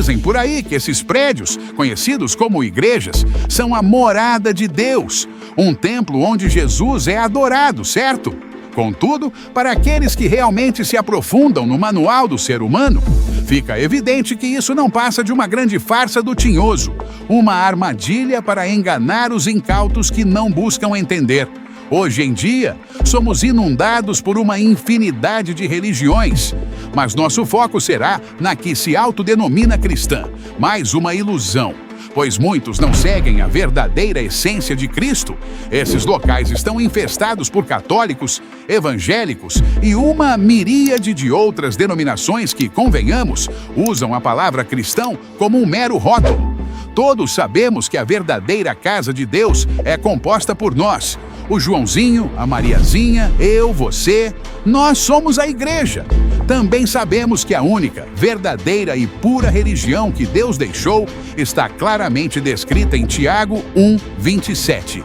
Dizem por aí que esses prédios, conhecidos como igrejas, são a morada de Deus, um templo onde Jesus é adorado, certo? Contudo, para aqueles que realmente se aprofundam no manual do ser humano, fica evidente que isso não passa de uma grande farsa do tinhoso, uma armadilha para enganar os incautos que não buscam entender. Hoje em dia, somos inundados por uma infinidade de religiões, mas nosso foco será na que se autodenomina cristã, mais uma ilusão, pois muitos não seguem a verdadeira essência de Cristo. Esses locais estão infestados por católicos, evangélicos e uma miríade de outras denominações que, convenhamos, usam a palavra cristão como um mero rótulo. Todos sabemos que a verdadeira casa de Deus é composta por nós. O Joãozinho, a Mariazinha, eu, você, nós somos a igreja. Também sabemos que a única, verdadeira e pura religião que Deus deixou está claramente descrita em Tiago 1:27.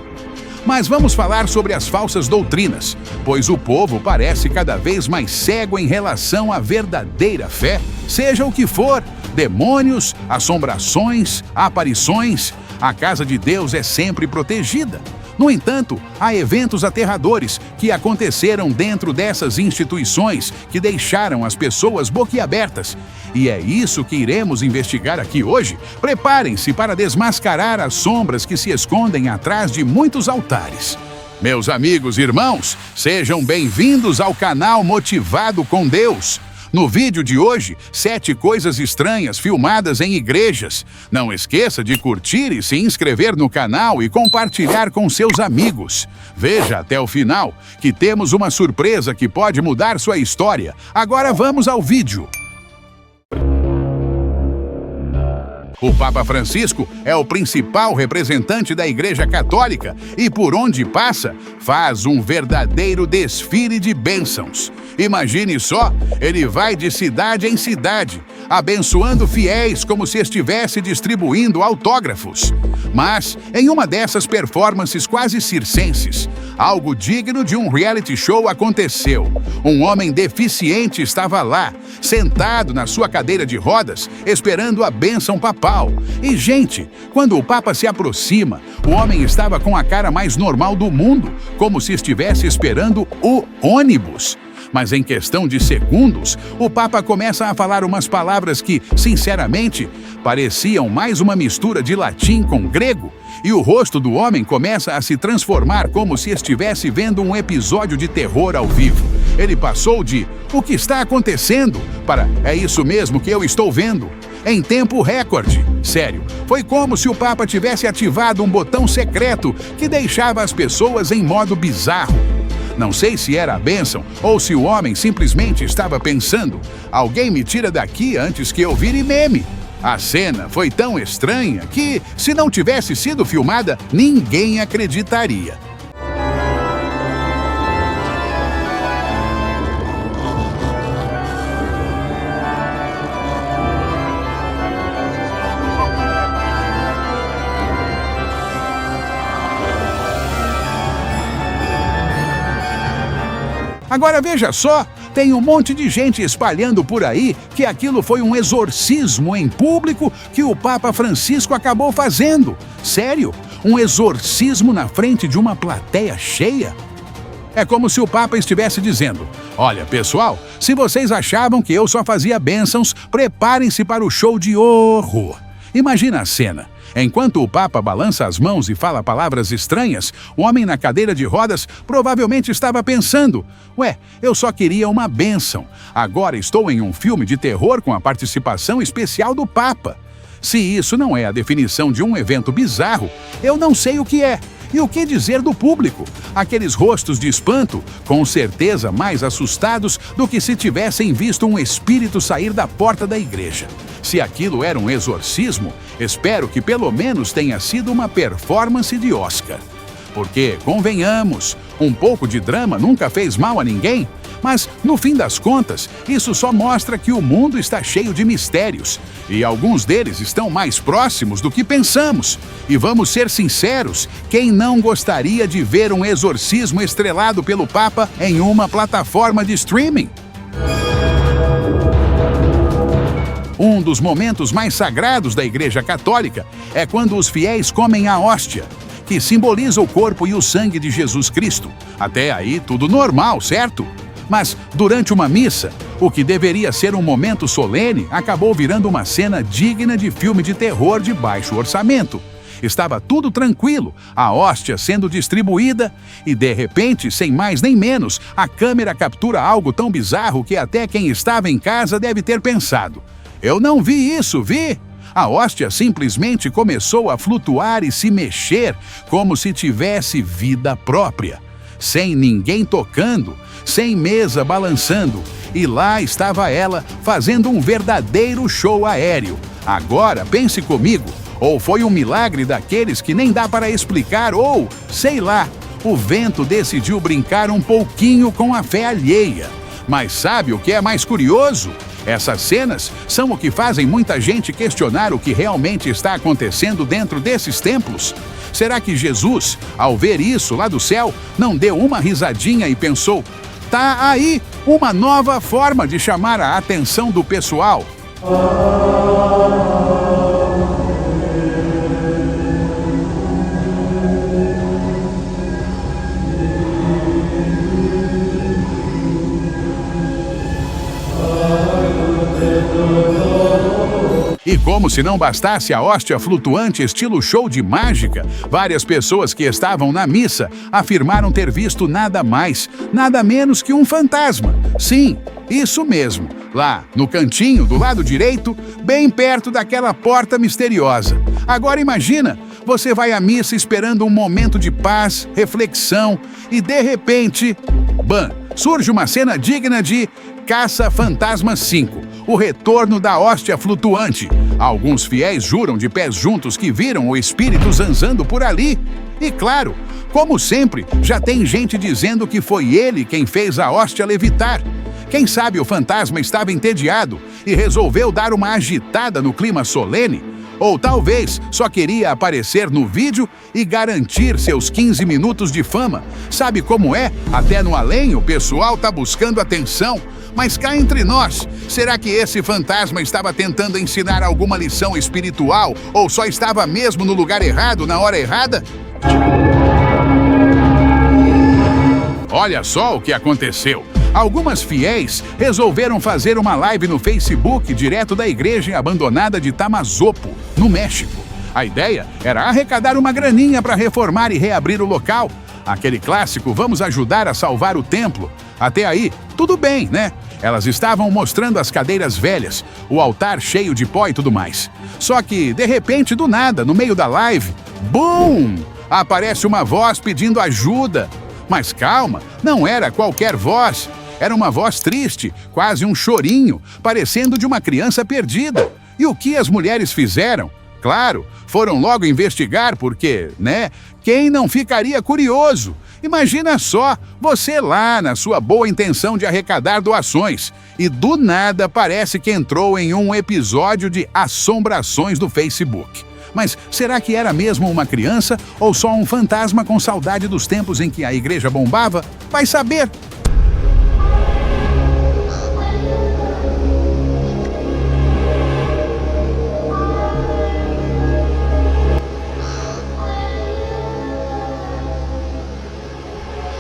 Mas vamos falar sobre as falsas doutrinas, pois o povo parece cada vez mais cego em relação à verdadeira fé, seja o que for, demônios, assombrações, aparições. A casa de Deus é sempre protegida. No entanto, há eventos aterradores que aconteceram dentro dessas instituições que deixaram as pessoas boquiabertas. E é isso que iremos investigar aqui hoje. Preparem-se para desmascarar as sombras que se escondem atrás de muitos altares. Meus amigos e irmãos, sejam bem-vindos ao canal Motivado com Deus. No vídeo de hoje, 7 coisas estranhas filmadas em igrejas. Não esqueça de curtir e se inscrever no canal e compartilhar com seus amigos. Veja até o final, que temos uma surpresa que pode mudar sua história. Agora vamos ao vídeo. O Papa Francisco é o principal representante da Igreja Católica e, por onde passa, faz um verdadeiro desfile de bênçãos. Imagine só, ele vai de cidade em cidade, abençoando fiéis como se estivesse distribuindo autógrafos. Mas, em uma dessas performances quase circenses, algo digno de um reality show aconteceu. Um homem deficiente estava lá, sentado na sua cadeira de rodas, esperando a bênção papal. E, gente, quando o Papa se aproxima, o homem estava com a cara mais normal do mundo, como se estivesse esperando o ônibus. Mas em questão de segundos, o Papa começa a falar umas palavras que, sinceramente, pareciam mais uma mistura de latim com grego, e o rosto do homem começa a se transformar como se estivesse vendo um episódio de terror ao vivo. Ele passou de "o que está acontecendo?" para "é isso mesmo que eu estou vendo?" em tempo recorde. Sério, foi como se o Papa tivesse ativado um botão secreto que deixava as pessoas em modo bizarro. Não sei se era a bênção ou se o homem simplesmente estava pensando: alguém me tira daqui antes que eu vire meme. A cena foi tão estranha que, se não tivesse sido filmada, ninguém acreditaria. Agora veja só, tem um monte de gente espalhando por aí que aquilo foi um exorcismo em público que o Papa Francisco acabou fazendo. Sério? Um exorcismo na frente de uma plateia cheia? É como se o Papa estivesse dizendo: olha, pessoal, se vocês achavam que eu só fazia bênçãos, preparem-se para o show de horror. Imagina a cena. Enquanto o Papa balança as mãos e fala palavras estranhas, o homem na cadeira de rodas provavelmente estava pensando: ué, eu só queria uma bênção. Agora estou em um filme de terror com a participação especial do Papa. Se isso não é a definição de um evento bizarro, eu não sei o que é. E o que dizer do público? Aqueles rostos de espanto, com certeza mais assustados do que se tivessem visto um espírito sair da porta da igreja. Se aquilo era um exorcismo, espero que pelo menos tenha sido uma performance de Oscar. Porque, convenhamos, um pouco de drama nunca fez mal a ninguém. Mas, no fim das contas, isso só mostra que o mundo está cheio de mistérios. E alguns deles estão mais próximos do que pensamos. E vamos ser sinceros, quem não gostaria de ver um exorcismo estrelado pelo Papa em uma plataforma de streaming? Um dos momentos mais sagrados da Igreja Católica é quando os fiéis comem a hóstia, que simboliza o corpo e o sangue de Jesus Cristo. Até aí, tudo normal, certo? Mas, durante uma missa, o que deveria ser um momento solene acabou virando uma cena digna de filme de terror de baixo orçamento. Estava tudo tranquilo, a hóstia sendo distribuída e, de repente, sem mais nem menos, a câmera captura algo tão bizarro que até quem estava em casa deve ter pensado: eu não vi isso, vi? A hóstia simplesmente começou a flutuar e se mexer como se tivesse vida própria, sem ninguém tocando, sem mesa balançando, e lá estava ela fazendo um verdadeiro show aéreo. Agora, pense comigo, ou foi um milagre daqueles que nem dá para explicar, ou, sei lá, o vento decidiu brincar um pouquinho com a fé alheia. Mas sabe o que é mais curioso? Essas cenas são o que fazem muita gente questionar o que realmente está acontecendo dentro desses templos. Será que Jesus, ao ver isso lá do céu, não deu uma risadinha e pensou: tá aí uma nova forma de chamar a atenção do pessoal? E como se não bastasse a hóstia flutuante estilo show de mágica, várias pessoas que estavam na missa afirmaram ter visto nada mais, nada menos que um fantasma. Sim, isso mesmo, lá no cantinho do lado direito, bem perto daquela porta misteriosa. Agora imagina, você vai à missa esperando um momento de paz, reflexão e de repente, bam, surge uma cena digna de Caça-Fantasmas 5. O retorno da hóstia flutuante. Alguns fiéis juram de pés juntos que viram o espírito zanzando por ali. E claro, como sempre, já tem gente dizendo que foi ele quem fez a hóstia levitar. Quem sabe o fantasma estava entediado e resolveu dar uma agitada no clima solene? Ou talvez só queria aparecer no vídeo e garantir seus 15 minutos de fama. Sabe como é? Até no além o pessoal tá buscando atenção. Mas cá entre nós, será que esse fantasma estava tentando ensinar alguma lição espiritual ou só estava mesmo no lugar errado, na hora errada? Olha só o que aconteceu. Algumas fiéis resolveram fazer uma live no Facebook direto da igreja abandonada de Tamazopo, no México. A ideia era arrecadar uma graninha para reformar e reabrir o local. Aquele clássico "vamos ajudar a salvar o templo". Até aí, tudo bem, né? Elas estavam mostrando as cadeiras velhas, o altar cheio de pó e tudo mais. Só que, de repente, do nada, no meio da live, BUM! Aparece uma voz pedindo ajuda. Mas calma, não era qualquer voz. Era uma voz triste, quase um chorinho, parecendo de uma criança perdida. E o que as mulheres fizeram? Claro, foram logo investigar porque, né? Quem não ficaria curioso? Imagina só, você lá na sua boa intenção de arrecadar doações e do nada parece que entrou em um episódio de assombrações do Facebook. Mas será que era mesmo uma criança ou só um fantasma com saudade dos tempos em que a igreja bombava? Vai saber!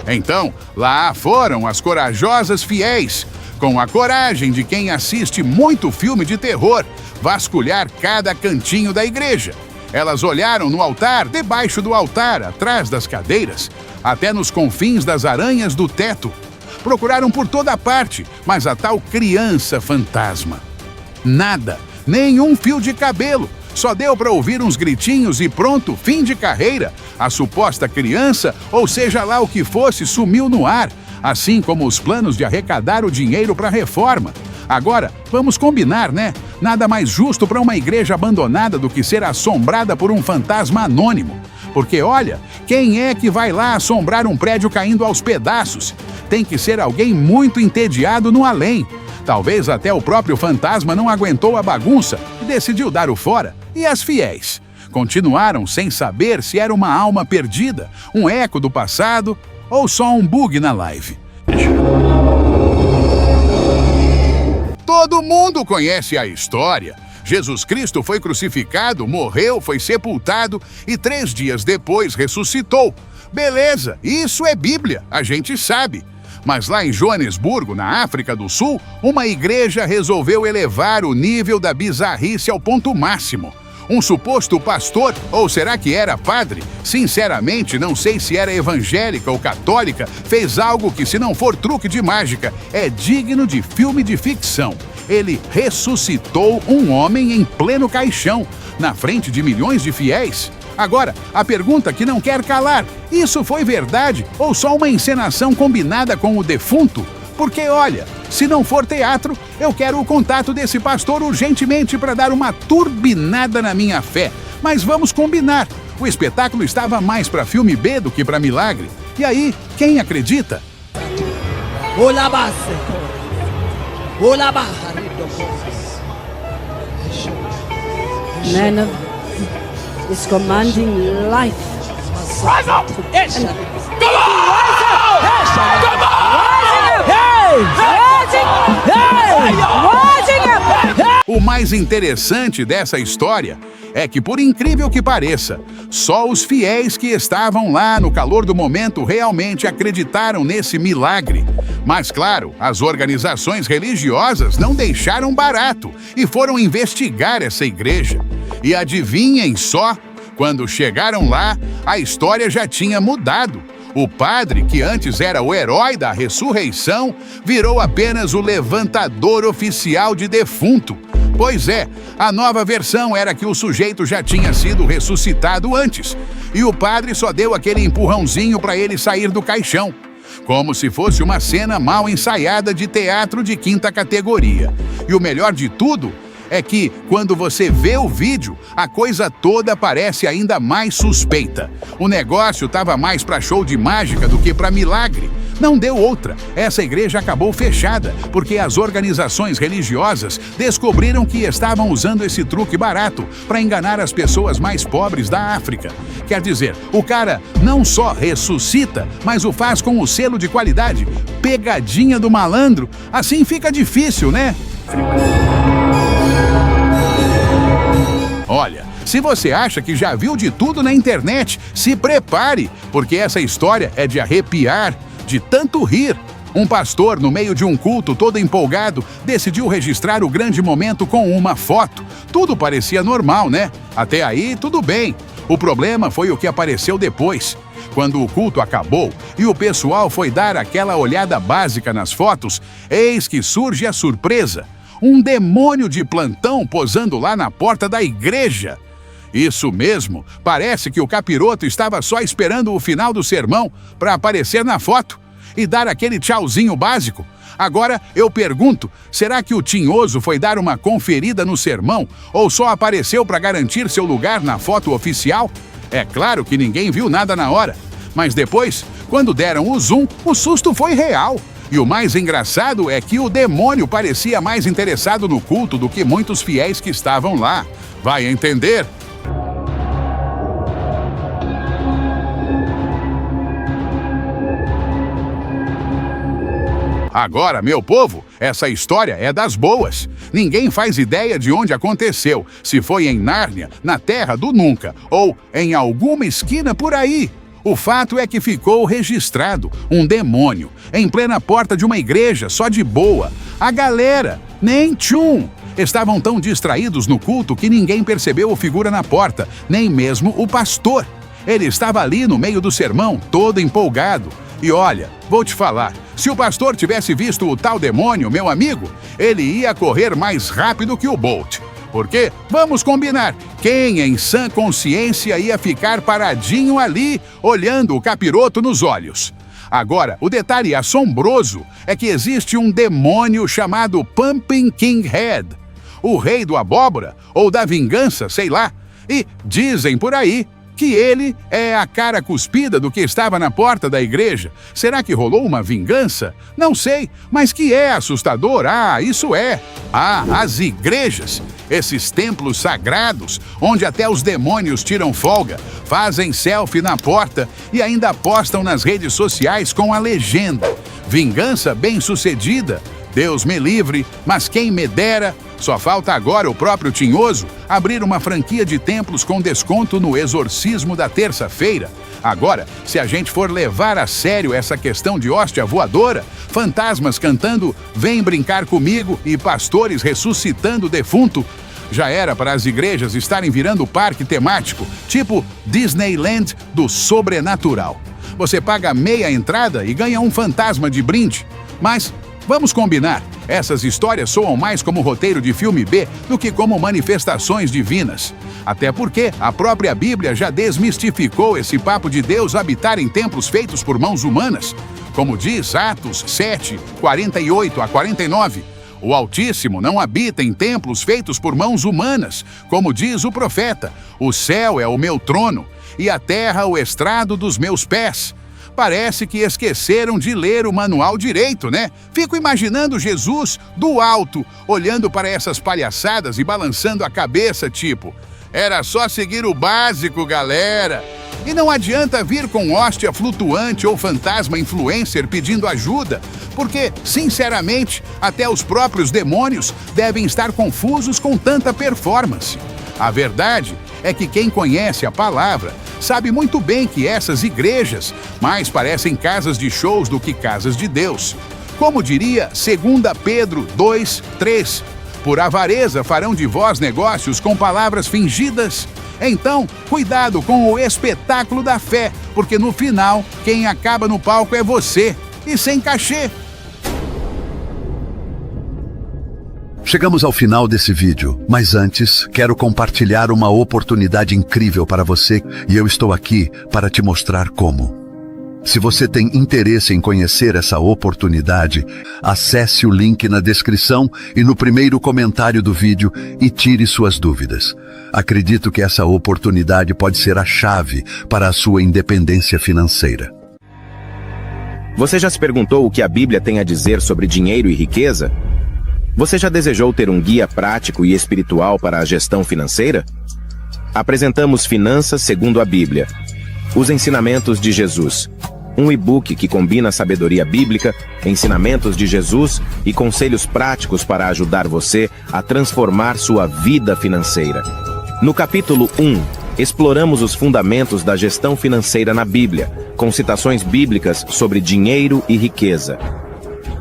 Então, lá foram as corajosas fiéis, com a coragem de quem assiste muito filme de terror, vasculhar cada cantinho da igreja. Elas olharam no altar, debaixo do altar, atrás das cadeiras, até nos confins das aranhas do teto. Procuraram por toda parte, mas a tal criança fantasma. Nada, nenhum fio de cabelo. Só deu para ouvir uns gritinhos e pronto, fim de carreira. A suposta criança, ou seja lá o que fosse, sumiu no ar, assim como os planos de arrecadar o dinheiro para a reforma. Agora, vamos combinar, né? Nada mais justo para uma igreja abandonada do que ser assombrada por um fantasma anônimo. Porque, olha, quem é que vai lá assombrar um prédio caindo aos pedaços? Tem que ser alguém muito entediado no além. Talvez até o próprio fantasma não aguentou a bagunça e decidiu dar o fora. E as fiéis? Continuaram sem saber se era uma alma perdida, um eco do passado ou só um bug na live. Todo mundo conhece a história. Jesus Cristo foi crucificado, morreu, foi sepultado e 3 dias depois ressuscitou. Beleza, isso é Bíblia, a gente sabe. Mas lá em Joanesburgo, na África do Sul, uma igreja resolveu elevar o nível da bizarrice ao ponto máximo. Um suposto pastor, ou será que era padre? Sinceramente, não sei se era evangélica ou católica, fez algo que, se não for truque de mágica, é digno de filme de ficção. Ele ressuscitou um homem em pleno caixão, na frente de milhões de fiéis. Agora, a pergunta que não quer calar: isso foi verdade ou só uma encenação combinada com o defunto? Porque, olha, se não for teatro, eu quero o contato desse pastor urgentemente para dar uma turbinada na minha fé. Mas vamos combinar, o espetáculo estava mais para filme B do que para milagre. E aí, quem acredita? Man of is commanding life. Rise up! Yes! Come on! Come on! O mais interessante dessa história é que, por incrível que pareça, só os fiéis que estavam lá no calor do momento realmente acreditaram nesse milagre. Mas, claro, as organizações religiosas não deixaram barato e foram investigar essa igreja. E adivinhem só, quando chegaram lá, a história já tinha mudado. O padre, que antes era o herói da ressurreição, virou apenas o levantador oficial de defunto. Pois é, a nova versão era que o sujeito já tinha sido ressuscitado antes, e o padre só deu aquele empurrãozinho para ele sair do caixão, como se fosse uma cena mal ensaiada de teatro de 5ª categoria. E o melhor de tudo é que, quando você vê o vídeo, a coisa toda parece ainda mais suspeita. O negócio estava mais para show de mágica do que para milagre. Não deu outra. Essa igreja acabou fechada, porque as organizações religiosas descobriram que estavam usando esse truque barato para enganar as pessoas mais pobres da África. Quer dizer, o cara não só ressuscita, mas o faz com o selo de qualidade. Pegadinha do malandro. Assim fica difícil, né? Olha, se você acha que já viu de tudo na internet, se prepare, porque essa história é de arrepiar, de tanto rir. Um pastor, no meio de um culto todo empolgado, decidiu registrar o grande momento com uma foto. Tudo parecia normal, né? Até aí, tudo bem. O problema foi o que apareceu depois. Quando o culto acabou e o pessoal foi dar aquela olhada básica nas fotos, eis que surge a surpresa. Um demônio de plantão posando lá na porta da igreja. Isso mesmo, parece que o capiroto estava só esperando o final do sermão para aparecer na foto e dar aquele tchauzinho básico. Agora eu pergunto, será que o tinhoso foi dar uma conferida no sermão ou só apareceu para garantir seu lugar na foto oficial? É claro que ninguém viu nada na hora, mas depois, quando deram o zoom, o susto foi real. E o mais engraçado é que o demônio parecia mais interessado no culto do que muitos fiéis que estavam lá. Vai entender? Agora, meu povo, essa história é das boas. Ninguém faz ideia de onde aconteceu, se foi em Nárnia, na Terra do Nunca, ou em alguma esquina por aí. O fato é que ficou registrado um demônio em plena porta de uma igreja, só de boa. A galera, nem tchum! Estavam tão distraídos no culto que ninguém percebeu a figura na porta, nem mesmo o pastor. Ele estava ali no meio do sermão, todo empolgado. E olha, vou te falar, se o pastor tivesse visto o tal demônio, meu amigo, ele ia correr mais rápido que o Bolt. Porque, vamos combinar, quem em sã consciência ia ficar paradinho ali, olhando o capiroto nos olhos? Agora, o detalhe assombroso é que existe um demônio chamado Pumpkin King Head, o rei do abóbora, ou da vingança, sei lá. E dizem por aí que ele é a cara cuspida do que estava na porta da igreja. Será que rolou uma vingança? Não sei, mas que é assustador, isso é. As igrejas, esses templos sagrados, onde até os demônios tiram folga, fazem selfie na porta e ainda postam nas redes sociais com a legenda: vingança bem-sucedida. Deus me livre, mas quem me dera. Só falta agora o próprio Tinhoso abrir uma franquia de templos com desconto no exorcismo da terça-feira. Agora, se a gente for levar a sério essa questão de hóstia voadora, fantasmas cantando "Vem brincar comigo" e pastores ressuscitando o defunto, já era para as igrejas estarem virando parque temático, tipo Disneyland do sobrenatural. Você paga meia entrada e ganha um fantasma de brinde. Mas vamos combinar, essas histórias soam mais como roteiro de filme B do que como manifestações divinas. Até porque a própria Bíblia já desmistificou esse papo de Deus habitar em templos feitos por mãos humanas. Como diz Atos 7, 48 a 49, o Altíssimo não habita em templos feitos por mãos humanas. Como diz o profeta, o céu é o meu trono e a terra o estrado dos meus pés. Parece que esqueceram de ler o manual direito, né? Fico imaginando Jesus do alto, olhando para essas palhaçadas e balançando a cabeça, tipo, era só seguir o básico, galera. E não adianta vir com hóstia flutuante ou fantasma influencer pedindo ajuda, porque, sinceramente, até os próprios demônios devem estar confusos com tanta performance. A verdade é que quem conhece a palavra sabe muito bem que essas igrejas mais parecem casas de shows do que casas de Deus. Como diria 2 Pedro 2, 3, por avareza farão de vós negócios com palavras fingidas. Então, cuidado com o espetáculo da fé, porque no final, quem acaba no palco é você, e sem cachê. Chegamos ao final desse vídeo, mas antes, quero compartilhar uma oportunidade incrível para você e eu estou aqui para te mostrar como. Se você tem interesse em conhecer essa oportunidade, acesse o link na descrição e no primeiro comentário do vídeo e tire suas dúvidas. Acredito que essa oportunidade pode ser a chave para a sua independência financeira. Você já se perguntou o que a Bíblia tem a dizer sobre dinheiro e riqueza? Você já desejou ter um guia prático e espiritual para a gestão financeira? Apresentamos Finanças segundo a Bíblia. Os ensinamentos de Jesus. Um e-book que combina sabedoria bíblica, ensinamentos de Jesus e conselhos práticos para ajudar você a transformar sua vida financeira. No capítulo 1, exploramos os fundamentos da gestão financeira na Bíblia, com citações bíblicas sobre dinheiro e riqueza.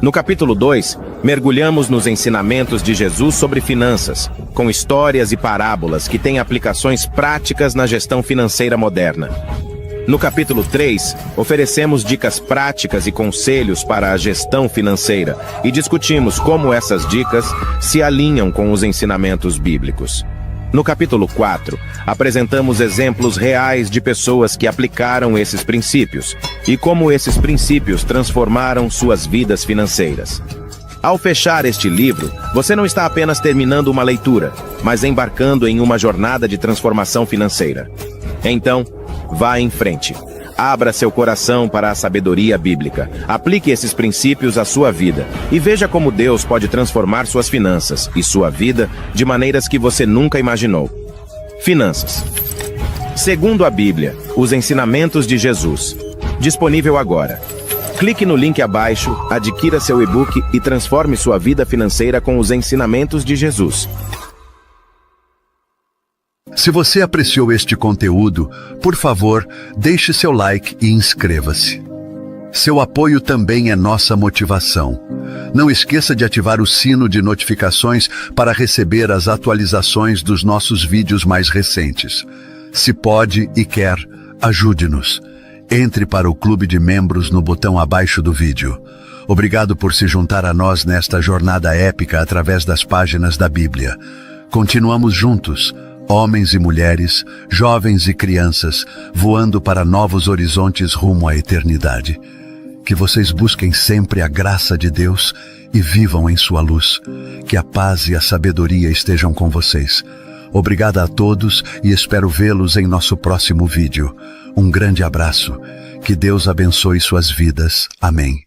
No capítulo 2, mergulhamos nos ensinamentos de Jesus sobre finanças, com histórias e parábolas que têm aplicações práticas na gestão financeira moderna. No capítulo 3, oferecemos dicas práticas e conselhos para a gestão financeira e discutimos como essas dicas se alinham com os ensinamentos bíblicos. No capítulo 4, apresentamos exemplos reais de pessoas que aplicaram esses princípios e como esses princípios transformaram suas vidas financeiras. Ao fechar este livro, você não está apenas terminando uma leitura, mas embarcando em uma jornada de transformação financeira. Então, vá em frente. Abra seu coração para a sabedoria bíblica. Aplique esses princípios à sua vida e veja como Deus pode transformar suas finanças e sua vida de maneiras que você nunca imaginou. Finanças. Segundo a Bíblia, os ensinamentos de Jesus. Disponível agora. Clique no link abaixo, adquira seu e-book e transforme sua vida financeira com os ensinamentos de Jesus. Se você apreciou este conteúdo, por favor, deixe seu like e inscreva-se. Seu apoio também é nossa motivação. Não esqueça de ativar o sino de notificações para receber as atualizações dos nossos vídeos mais recentes. Se pode e quer, ajude-nos. Entre para o clube de membros no botão abaixo do vídeo. Obrigado por se juntar a nós nesta jornada épica através das páginas da Bíblia. Continuamos juntos. Homens e mulheres, jovens e crianças, voando para novos horizontes rumo à eternidade. Que vocês busquem sempre a graça de Deus e vivam em sua luz. Que a paz e a sabedoria estejam com vocês. Obrigada a todos e espero vê-los em nosso próximo vídeo. Um grande abraço. Que Deus abençoe suas vidas. Amém.